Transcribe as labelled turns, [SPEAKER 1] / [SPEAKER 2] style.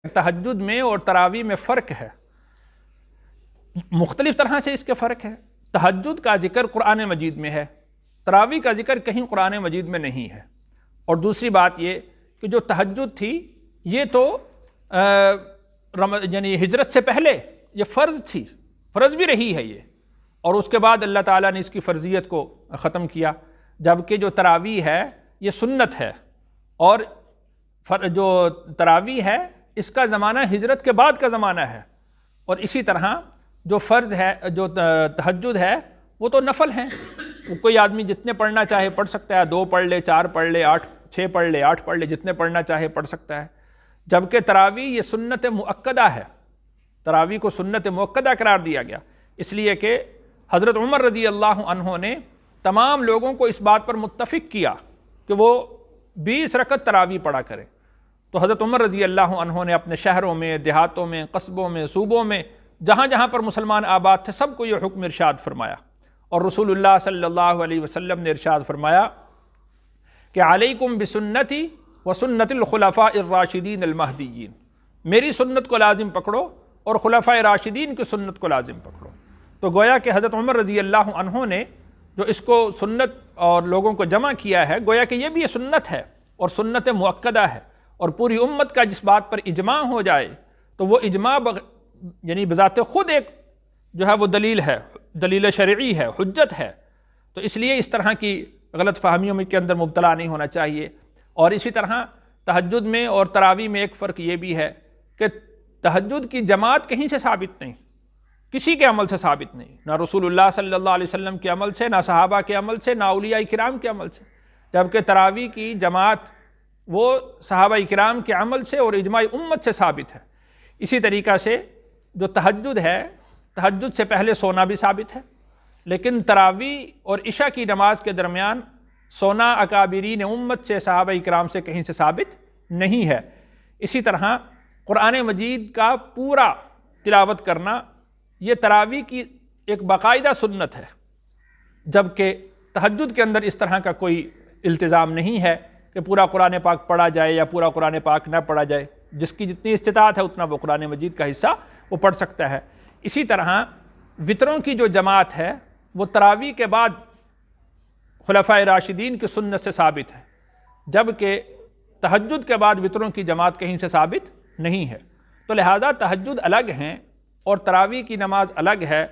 [SPEAKER 1] تہجد میں اور تراویح میں فرق ہے، مختلف طرح سے اس کے فرق ہے۔ تہجد کا ذکر قرآن مجید میں ہے، تراویح کا ذکر کہیں قرآن مجید میں نہیں ہے۔ اور دوسری بات یہ کہ جو تہجد تھی یہ تو یعنی ہجرت سے پہلے یہ فرض تھی، فرض بھی رہی ہے یہ، اور اس کے بعد اللہ تعالیٰ نے اس کی فرضیت کو ختم کیا، جبکہ جو تراویح ہے یہ سنت ہے، اور جو تراویح ہے اس کا زمانہ ہجرت کے بعد کا زمانہ ہے۔ اور اسی طرح جو فرض ہے، جو تہجد ہے وہ تو نفل ہیں، کوئی آدمی جتنے پڑھنا چاہے پڑھ سکتا ہے، 2 پڑھ لے، 4 پڑھ لے، 6 پڑھ لے، 8 پڑھ لے، جتنے پڑھنا چاہے پڑھ سکتا ہے۔ جبکہ تراویح یہ سنت مؤکدہ ہے، تراویح کو سنت مؤکدہ قرار دیا گیا، اس لیے کہ حضرت عمر رضی اللہ عنہ نے تمام لوگوں کو اس بات پر متفق کیا کہ وہ 20 رکعت تراویح پڑھا کریں۔ تو حضرت عمر رضی اللہ عنہ نے اپنے شہروں میں، دیہاتوں میں، قصبوں میں، صوبوں میں، جہاں جہاں پر مسلمان آباد تھے سب کو یہ حکم ارشاد فرمایا، اور رسول اللہ صلی اللہ علیہ وسلم نے ارشاد فرمایا کہ علیکم بسنتی وسنت الخلفاء الراشدین المہدیین، میری سنت کو لازم پکڑو اور خلفاء راشدین کی سنت کو لازم پکڑو۔ تو گویا کہ حضرت عمر رضی اللہ عنہ نے جو اس کو سنت اور لوگوں کو جمع کیا ہے، گویا کہ یہ بھی یہ سنت ہے اور سنت مؤکدہ ہے، اور پوری امت کا جس بات پر اجماع ہو جائے تو وہ اجماع یعنی بذات خود ایک جو ہے وہ دلیل ہے، دلیل شرعی ہے، حجت ہے۔ تو اس لیے اس طرح کی غلط فہمیوں میں کے اندر مبتلا نہیں ہونا چاہیے۔ اور اسی طرح تہجد میں اور تراویح میں ایک فرق یہ بھی ہے کہ تہجد کی جماعت کہیں سے ثابت نہیں، کسی کے عمل سے ثابت نہیں، نہ رسول اللہ صلی اللہ علیہ وسلم کے عمل سے، نہ صحابہ کے عمل سے، نہ اولیاء کرام کے عمل سے، جبکہ تراویح کی جماعت وہ صحابہ کرام کے عمل سے اور اجماع امت سے ثابت ہے۔ اسی طریقہ سے جو تہجد ہے، تہجد سے پہلے سونا بھی ثابت ہے، لیکن تراویح اور عشاء کی نماز کے درمیان سونا اکابرین امت سے، صحابہ کرام سے کہیں سے ثابت نہیں ہے۔ اسی طرح قرآن مجید کا پورا تلاوت کرنا یہ تراویح کی ایک باقاعدہ سنت ہے، جبکہ تہجد کے اندر اس طرح کا کوئی التزام نہیں ہے کہ پورا قرآن پاک پڑھا جائے یا پورا قرآن پاک نہ پڑھا جائے، جس کی جتنی استطاعت ہے اتنا وہ قرآن مجید کا حصہ وہ پڑھ سکتا ہے۔ اسی طرح وطروں کی جو جماعت ہے وہ تراویح کے بعد خلفاء راشدین کی سنت سے ثابت ہے، جبکہ تہجد کے بعد وطروں کی جماعت کہیں سے ثابت نہیں ہے۔ تو لہٰذا تہجد الگ ہیں اور تراویح کی نماز الگ ہے۔